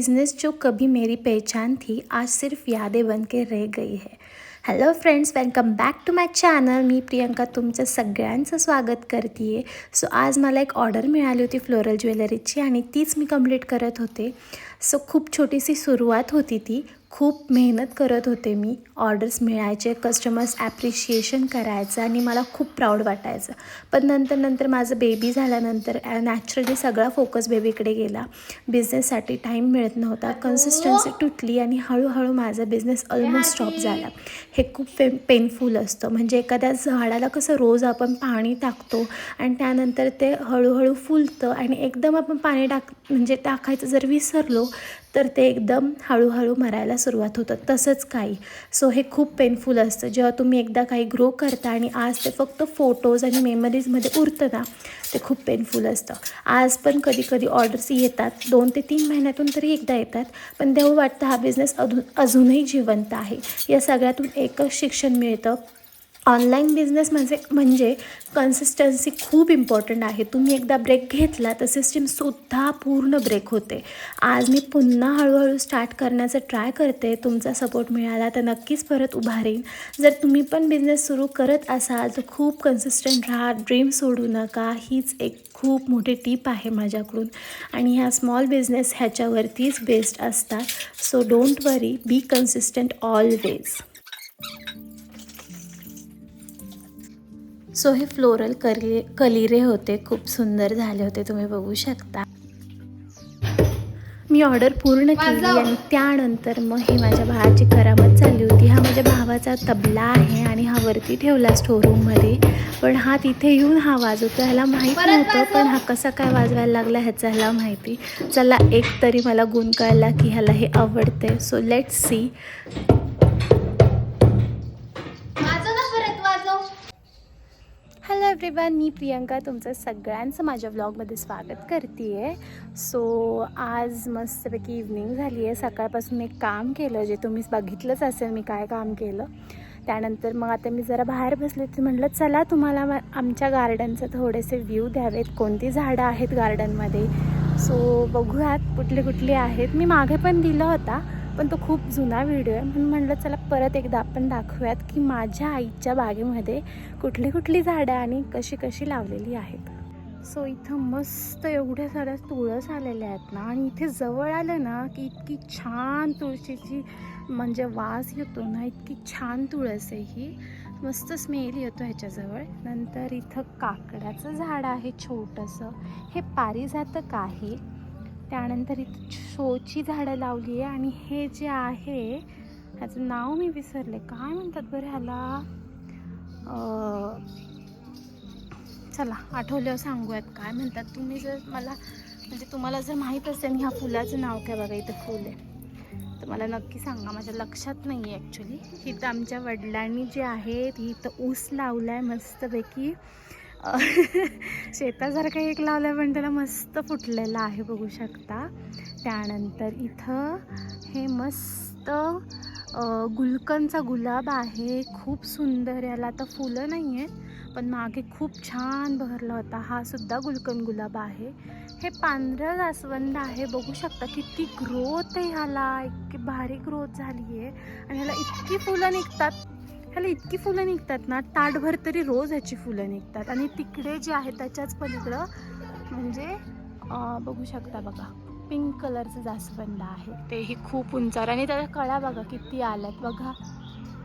Business जो कभी मेरी पहचान थी आज सिर्फ यादें बन के रह गई है। Hello friends, welcome back to my channel. मी प्रियंका तुमचं सगळ्यांचं स्वागत करते आहे. सो आज मला एक ऑर्डर मिळाली होती फ्लोरल ज्वेलरीची आणि तीच मी कंप्लीट करत होते. सो खूप छोटीशी सुरुवात होती ती. खूप मेहनत करत होते मी. ऑर्डर्स मिळायचे, कस्टमर्स ॲप्रिशिएशन करायचं आणि मला खूप प्राऊड वाटायचं. पण नंतर माझं बेबी झाल्यानंतर नॅचरली सगळा फोकस बेबीकडे गेला. बिझनेससाठी टाईम मिळत नव्हता, कन्सिस्टन्सी तुटली आणि हळूहळू माझा बिझनेस ऑलमोस्ट स्टॉप झाला. हे खूप पेनफुल असतं. म्हणजे एखाद्या झाडाला कसं रोज आपण पाणी टाकतो आणि त्यानंतर ते हळूहळू फुलतं आणि एकदम आपण पाणी टाकायचं जर विसरलो तर ते एकदम हळूहळू मरायला सुरुवात होतं. तसंच काही. सो हे खूप पेनफुल असतं. जेव्हा तुम्ही एकदा काही ग्रो करता आणि आज ते फक्त फोटोज आणि मेमरीजमध्ये उरतं ना, ते खूप पेनफुल असतं. आज पण कधी ऑर्डर्स येतात, 2 ते 3 महिन्यातून तरी एकदा येतात. पण तेव्हा वाटतं हा बिझनेस अजूनही जिवंत आहे. या सगळ्यातून एकच शिक्षण मिळतं. ऑनलाईन बिझनेस म्हणजे कन्सिस्टन्सी खूप इम्पॉर्टंट आहे. तुम्ही एकदा ब्रेक घेतला तर सिस्टीमसुद्धा पूर्ण ब्रेक होते. आज मी पुन्हा हळूहळू स्टार्ट करण्याचा ट्राय करते. तुमचा सपोर्ट मिळाला तर नक्कीच परत उभारेन. जर तुम्ही पण बिझनेस सुरू करत असाल तर खूप कन्सिस्टंट राहा, ड्रीम सोडू नका. हीच एक खूप मोठी टीप आहे माझ्याकडून. आणि ह्या स्मॉल बिझनेस ह्याच्यावरतीच बेस्ड असतात. So don't worry, B consistent always. So हे फ्लोरल कलिरे होते, खूप सुंदर झाले होते, तुम्ही बघू शकता. मी ऑर्डर पूर्ण केली आणि त्यानंतर मग ही माझ्या भावाची करामत चालली होती. हा माझ्या भावाचा तबला आहे आणि हा वरती ठेवला स्टोरूममध्ये. पण हा तिथे येऊन हा वाजवतो. ह्याला माहीत नव्हतं, पण हा कसा काय वाजवायला लागला ह्याचं ह्याला माहिती. चला, एक तरी मला गुण कळला की ह्याला हे आवडते. So let's see. Hello everyone, मी प्रियंका तुमचं सगळ्यांचं माझ्या व्लॉगमध्ये स्वागत करते आहे. सो आज मस्तपैकी इव्हनिंग झाली आहे. सकाळपासून मी काम केलं, जे तुम्ही बघितलंच असेल मी काय काम केलं. त्यानंतर मग आता मी जरा बाहेर बसले तर म्हटलं चला तुम्हाला आमच्या गार्डनचं थोडेसे व्ह्यू द्यावेत. कोणती झाडं आहेत गार्डनमध्ये, सो बघूयात कुठली आहेत. मी मागे पण दिला होता, पण तो खूप जुना व्हिडिओ आहे, म्हणून म्हटलं चला परत एकदा आपण दाखवूयात की माझ्या आईच्या बागेमध्ये कुठली झाडं आणि कशी लावलेली आहेत. सो इथं मस्त एवढ्या साऱ्या तुळस आलेल्या आहेत ना, आणि इथे जवळ आलं ना की इतकी छान तुळशीची म्हणजे वास येतो ना, इतकी छान तुळस आहे ही. मस्त स्मेल येतो ह्याच्याजवळ. नंतर इथं काकडाचं झाड आहे छोटंसं, हे पारिजातक आहे. त्यानंतर इथं शोची झाडं लावली आहे. आणि हे जे आहे ह्याचं नाव मी विसरले, काय म्हणतात बरं ह्याला, चला आठवल्यावर सांगूयात काय म्हणतात. तुम्ही जर मला म्हणजे तुम्हाला जर माहीत असेल ह्या फुलाचं नाव काय, बघा इथं फुल आहे, तर मला नक्की सांगा. माझ्या लक्षात नाही आहे ॲक्च्युली. इथं आमच्या वडिलांनी जे आहे इथं ऊस लावला आहे मस्तपैकी. शेतासारखं एक लावलं आहे, पण त्याला मस्त फुटलेलं आहे, बघू शकता. त्यानंतर इथं हे मस्त गुलकंदचा गुलाब आहे, खूप सुंदर. याला आता फुलं नाही आहेत, पण मागे खूप छान बहरला होता. हा सुद्धा गुलकंद गुलाब आहे. हे पांढरं जास्वंद आहे, बघू शकता किती ग्रोथ आहे ह्याला, इतकी भारी ग्रोथ झाली आहे. आणि ह्याला इतकी फुलं निघतात ना, ताटभर तरी रोज ह्याची फुलं निघतात. आणि तिकडे जे आहे त्याच्याच पलीकडं म्हणजे बघू शकता, बघा पिंक कलरचं जास्वंद आहे, तेही खूप उंचावर. आणि त्याच्या कळ्या बघा किती आल्यात बघा,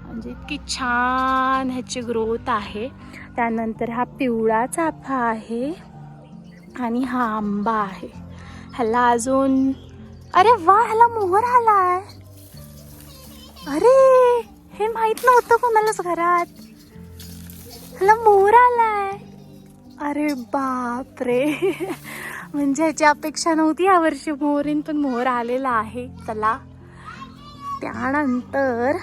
म्हणजे इतकी छान ह्याची ग्रोथ आहे. त्यानंतर हा पिवळा चाफा आहे आणि हा आंबा आहे. ह्याला अजून, अरे वा, ह्याला मोहर आलाय. अरे हे माहित नव्हतं कोणालाच घरात, ह्याला मोहर आलाय. अरे बापरे, म्हणजे ह्याची अपेक्षा नव्हती यावर्षी मोहरीन, पण मोहर आलेला आहे. चला, त्यानंतर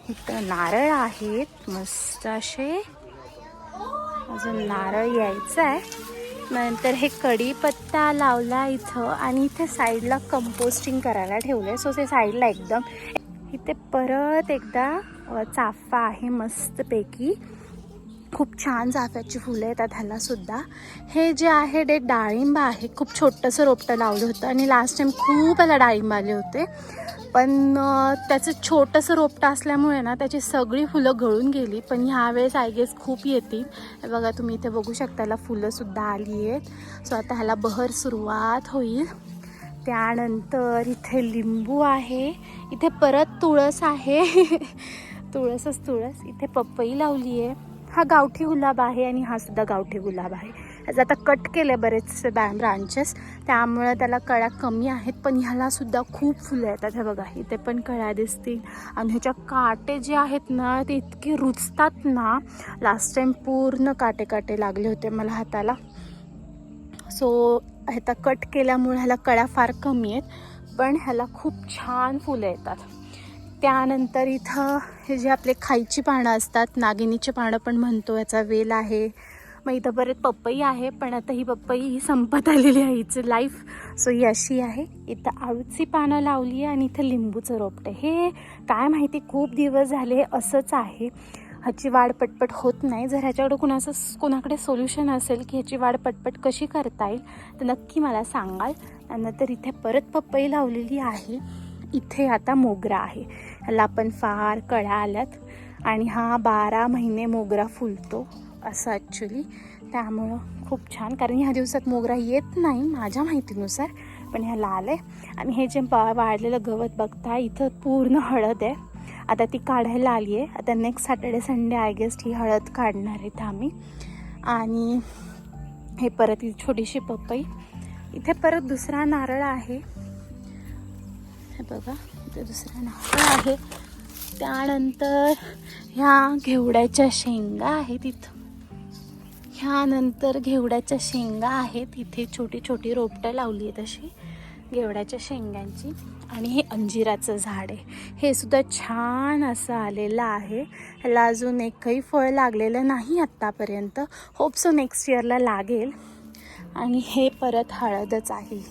इथं नारळ आहेत मस्त असे, अजून नारळ यायचं आहे. नंतर हे कढीपत्ता लावला इथं, आणि इथे साईडला कंपोस्टिंग करायला ठेवलं आहे. सो ते साईडला एकदम. इथे परत एकदा चाफा आहे मस्तपैकी. खूप छान चाफ्याची फुलं येतात ह्यालासुद्धा. हे जे आहे ते डाळिंब आहे. खूप छोटंसं रोपटं लावलं होतं आणि लास्ट टाईम खूप याला डाळिंब आले होते, पण त्याचं छोटंसं रोपटं असल्यामुळे ना त्याची सगळी फुलं गळून गेली. पण ह्यावेळेस आय गेस खूप येतील. बघा तुम्ही इथे बघू शकता, ह्याला फुलंसुद्धा आली आहेत. सो आता ह्याला बहर सुरुवात होईल. त्यानंतर इथे लिंबू आहे, इथे परत तुळस आहे. तुळसच तुळस. इथे पपई लावली आहे. हा गावठी गुलाब आहे आणि हा सुद्धा गावठी गुलाब आहे. ह्याचं आता कट केले बरेचसे ब्रांचेस, त्यामुळे त्याला कळ्या कमी आहेत, पण ह्याला सुद्धा खूप फुलं येतात. हे बघा इथे पण कळ्या दिसतील. आणि ह्याच्या काटे जे आहेत ना ते इतके रुजतात ना. लास्ट टाईम पूर्ण काटे काटे लागले होते मला हाताला. सो ह्याचा कट केल्यामुळे ह्याला कळ्या फार कमी आहेत, पण ह्याला खूप छान फुलं येतात. त्यानंतर इथं हे जे आपले खायची पानं असतात, नागिनीचे पानं पण म्हणतो, याचा वेल आहे. मग इथं परत पपई आहे, पण आता ही पपई संपत आलेली आहे, हिचं लाईफ. सो ही अशी आहे. इथं आळूची पानं लावली आहे आणि इथं लिंबूचं रोपटं. हे काय माहिती खूप दिवस झाले असंच आहे. ह्याची वाढ पटपट होत नाही. जर ह्याच्याकडे कोणाकडे सोल्युशन असेल की ह्याची वाढ पटपट कशी करता येईल तर नक्की मला सांगाल. नंतर इथे परत पपई लावलेली आहे. इथे आता मोगरा आहे. ह्याला पण फार कळ्या आल्यात आणि हा 12 महिने मोगरा फुलतो असं ॲक्च्युली. त्यामुळं खूप छान, कारण ह्या दिवसात मोगरा येत नाही माझ्या माहितीनुसार, पण ह्याला आलं आहे. आणि हे जे वाढलेलं गवत बघता, इथं पूर्ण हळद आहे. आता ती काढायला आली आहे. आता next Saturday Sunday I guess ही हळद काढणार आहेत आम्ही. आणि हे परत ही छोटीशी पपई. इथे परत दुसरा नारळ आहे. हे बघा इथे दुसरा नारळ आहे. त्यानंतर ह्या घेवड्याच्या शेंगा आहेत इथं. ह्यानंतर घेवड्याच्या शेंगा आहेत. इथे छोटी छोटी रोपटं लावली आहेत अशी घेवड्याच्या शेंगांची. आणि हे अंजिराचं झाड आहे. हे सुद्धा छान असं आलेलं आहे. ह्याला अजून एकही फळ लागलेलं नाही आत्तापर्यंत. होप सो नेक्स्ट इयरला लागेल. आणि हे परत हळदच आहे.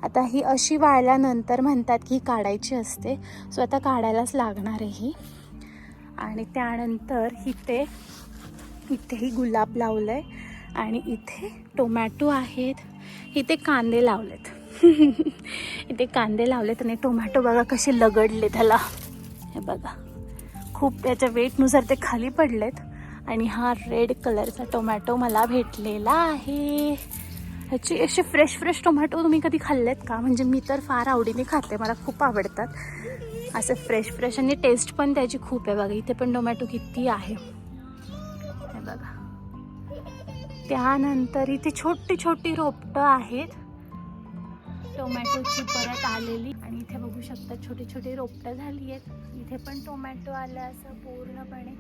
आता ही अशी वाळल्यानंतर म्हणतात की काढायची असते, सो आता काढायलाच लागणार आहे ही. आणि त्यानंतर इथेही गुलाब लावलं आहे. आणि इथे टोमॅटो आहेत. इथे कांदे लावलेत. इथे कांदे लावलेत आणि टोमॅटो बघा कसे लगडले त्याला. हे बघा खूप त्याच्या वेटनुसार ते खाली पडलेत. आणि हा रेड कलरचा टोमॅटो मला भेटलेला आहे. ह्याचे असे फ्रेश टोमॅटो तुम्ही कधी खाल्लेत का? म्हणजे मी तर फार आवडीने खाते, मला खूप आवडतात असं फ्रेश. आणि टेस्ट पण त्याची खूप आहे. बघा इथे पण टोमॅटो किती आहे हे बघा. त्यानंतर इथे छोटी छोटी रोपटं आहेत टोमॅटोची परत आलेली. आणि इथे बघू शकता छोटी छोटी रोपटं झाली आहेत. इथे पण टोमॅटो आलं असं पूर्णपणे.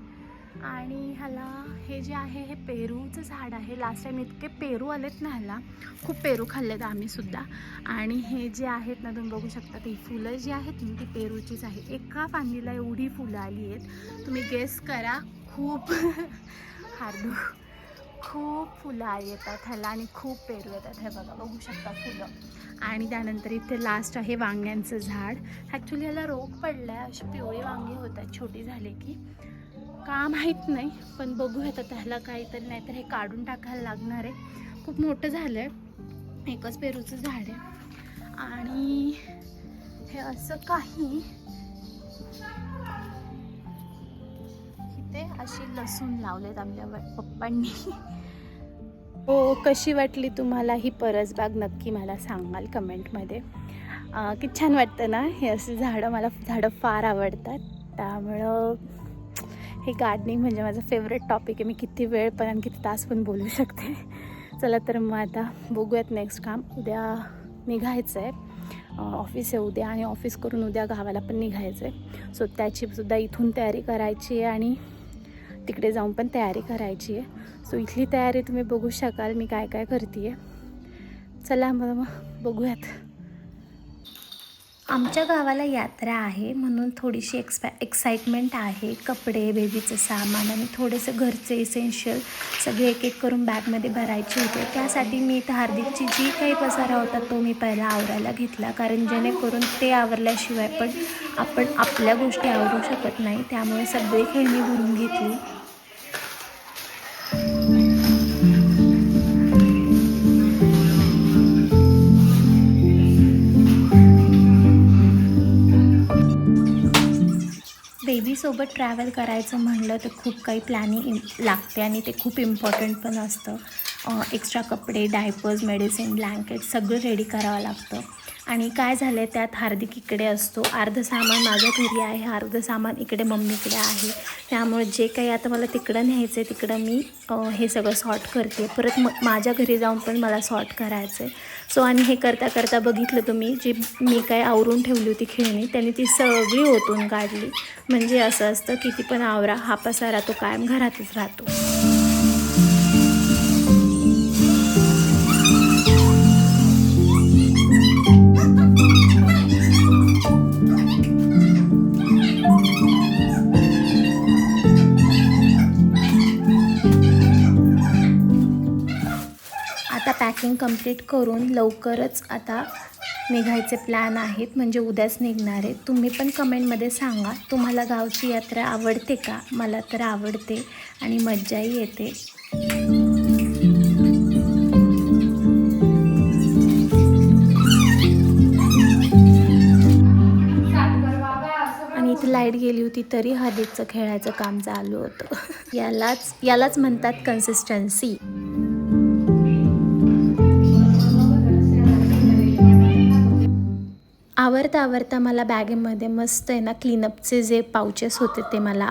आणि ह्याला हे जे आहे हे पेरूचं झाड आहे. लास्ट टाईम इतके पेरू आलेत ना, ह्याला खूप पेरू खाल्लेत आम्ही सुद्धा. आणि हे जे आहेत ना तुम्ही बघू शकता, ती फुलं जी आहेत ना ती पेरूचीच आहे. एका फांदीला एवढी फुलं आली आहेत, तुम्ही गेस करा. खूप हार्दू खूप फुलं येतात ह्याला आणि खूप पेरू येतात. हे बघा बघू शकता फुलं. आणि त्यानंतर इथे लास्ट आहे वांग्यांचं झाड. ॲक्च्युली ह्याला रोग पडला आहे, अशी पिवळी वांगी होतात छोटी झाले की, का माहीत नाही, पण बघूयात आता ह्याला काहीतरी, नाहीतर हे काढून टाकायला लागणार आहे. खूप मोठं झालं आहे, एकच पेरूचं झाड आहे. आणि हे असं काही इथे अशी लसूण लावलेत आमच्या पप्पांनी. हो, कशी वाटली तुम्हाला ही परसबाग नक्की मला सांगाल कमेंटमध्ये. किती छान वाटतं ना हे असे झाडं. मला झाडं फार आवडतात, त्यामुळं हे गार्डनिंग म्हणजे माझं फेवरेट टॉपिक आहे. मी किती वेळ पण किती तास पण बोलू शकते. चला तर मग आता बघूयात नेक्स्ट काम. उद्या निघायचं आहे, ऑफिस आहे उद्या, आणि ऑफिस करून उद्या गावाला पण निघायचं आहे. सो त्याचीसुद्धा इथून तयारी करायची आहे आणि तिकडे जाऊन पण तयारी करायची आहे. सो इथली तयारी तुम्ही बघू शकाल मी काय काय करते आहे. चला मग बघूयात. आमच्या गावाला यात्रा आहे म्हणून थोडीशी एक्साइटमेंट आहे. कपडे, बेबीचं सामान आणि थोडेसे घरचे इसेन्शियल सगळे एक एक करून बॅगमध्ये भरायचे होते. त्यासाठी मी इथं हार्दिकची जी काही पसारा होता तो मी पहिला आवरायला घेतला, कारण जेणेकरून ते आवरल्याशिवाय पण आपण आपल्या गोष्टी आवरू शकत नाही. त्यामुळे सगळी खेळणी भरून घेतली. फॅमिलीसोबत ट्रॅव्हल करायचं म्हणलं तर खूप काही प्लॅनिंग लागते आणि ते खूप इम्पॉर्टंट पण असतं. एक्स्ट्रा कपडे, डायपर्स, मेडिसिन, ब्लँकेट सगळं रेडी करावं लागतं. आणि काय झालं आहे त्यात हार्दिक इकडे असतो, अर्धं सामान माझ्या घरी आहे, अर्धं सामान इकडे मम्मीकडे आहे. त्यामुळे जे काही आता मला तिकडं न्यायचं आहे तिकडं मी हे सगळं सॉर्ट करते. परत माझ्या घरी जाऊन पण मला सॉर्ट करायचं आहे. सो आणि हे करता करता बघितलं तुम्ही जी मी काय आवरून ठेवली होती खेळणी त्यांनी ती सगळी ओतून काढली. म्हणजे असं असतं किती पण आवरा, हा पसारा तो कायम घरातच राहतो. आता पॅकिंग कंप्लीट करून लवकरच आता निघायचे प्लॅन आहेत, म्हणजे उद्याच निघणार आहे. तुम्ही पण कमेंटमध्ये सांगा तुम्हाला गावची यात्रा आवडते का? मला तर आवडते आणि मज्जाही येते. आणि इथे लाईट गेली होती तरी हार्दिकचं खेळायचं काम चालू होतं. यालाच म्हणतात कन्सिस्टन्सी. आवरता मला बॅगेमध्ये मस्त आहे ना क्लीनअपचे जे पाउचेस होते ते मला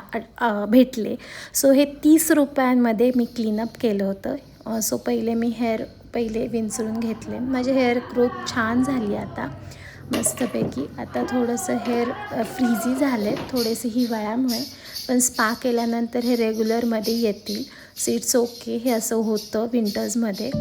भेटले. सो हे 30 रुपयांमध्ये मी क्लीनअप केलं होतं. सो पहिले मी विंचरून घेतले. माझे हेअर ग्रोथ छान झाली आता मस्तपैकी. आता थोडंसं हेअर फ्रीझी झाले थोडेसे हिवाळ्यामुळे, पण स्पा केल्यानंतर हे रेग्युलरमध्ये येतील. सो इट्स ओके, हे असं होतं विंटर्समध्ये.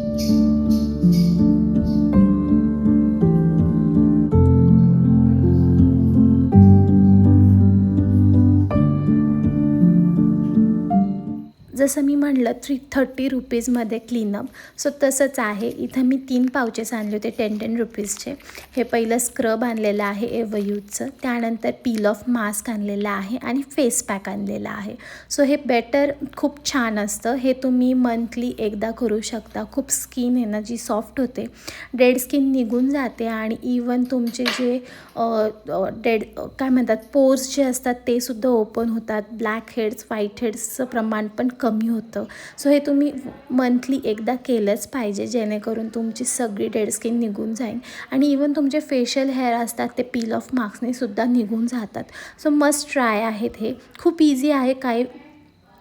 जसं मी म्हटलं 30 रुपीजमध्ये क्लीनअप. सो तसंच आहे. इथं मी 3 पाउचेस आणले होते 10 रुपीजचे. हे पहिलं स्क्रब आणलेलं आहे एव्हरयूजचं, त्यानंतर पील ऑफ मास्क आणलेलं आहे आणि फेस पॅक आणलेला आहे. सो हे बेटर खूप छान असतं. हे तुम्ही मंथली एकदा करू शकता. खूप स्किन आहे ना जी सॉफ्ट होते, डेड स्किन निघून जाते आणि इवन तुमचे जे काय म्हणतात पोर्स जे असतात ते सुद्धा ओपन होतात. ब्लॅक हेड्स, व्हाईट हेड्सचं प्रमाण पण कमी होतं. सो हे तुम्ही मंथली एकदा केलंच पाहिजे, जेणेकरून तुमची सगळी डेड स्किन निघून जाईल. आणि इवन तुमचे फेशियल हेअर असतात ते पील ऑफ मास्कने सुद्धा निघून जातात. सो मस्ट ट्राय आहेत. हे खूप इझी आहे,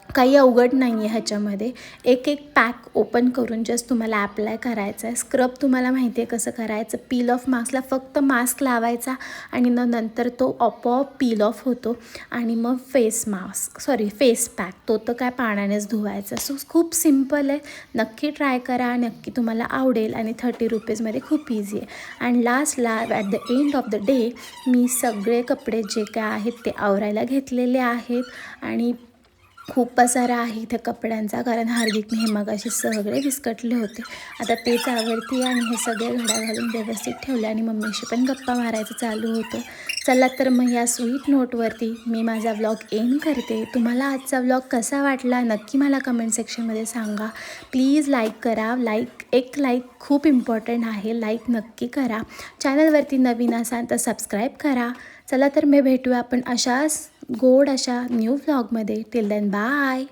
काही अवघड नाही आहे ह्याच्यामध्ये. एक पॅक ओपन करून जस्ट तुम्हाला ॲप्लाय करायचं आहे. स्क्रब तुम्हाला माहिती आहे कसं करायचं. पील ऑफ मास्कला फक्त मास्क लावायचा आणि नंतर तो आपोआप पील ऑफ होतो. आणि मग फेस पॅक तो तर काय पाण्यानेच धुवायचा. सो खूप सिम्पल आहे. नक्की ट्राय करा, नक्की तुम्हाला आवडेल. आणि 30 रुपीजमध्ये खूप इझी आहे. अँड लास्टला at the end of the day मी सगळे कपडे जे काय आहेत ते आवरायला घेतलेले आहेत. आणि खूप पसारा आहे इथे कपड्यांचा, कारण हार्दिकने हे मगाशी सगळे विस्कटले होते. आता तेच आवडते आणि हे सगळे घड्या घालून व्यवस्थित ठेवले आणि मम्मीशी पण गप्पा मारायचं चालू होतं. चला तर मग या स्वीट नोटवरती मी माझा व्लॉग एंड करते. तुम्हाला आजचा व्लॉग कसा वाटला नक्की मला कमेंट सेक्शनमध्ये सांगा. प्लीज लाईक करा. एक लाईक खूप इम्पॉर्टंट आहे. लाईक नक्की करा. चॅनलवरती नवीन असाल तर सबस्क्राईब करा. चला तर मी भेटूया आपण अशा न्यू व्लॉगमध्ये. Till then bye.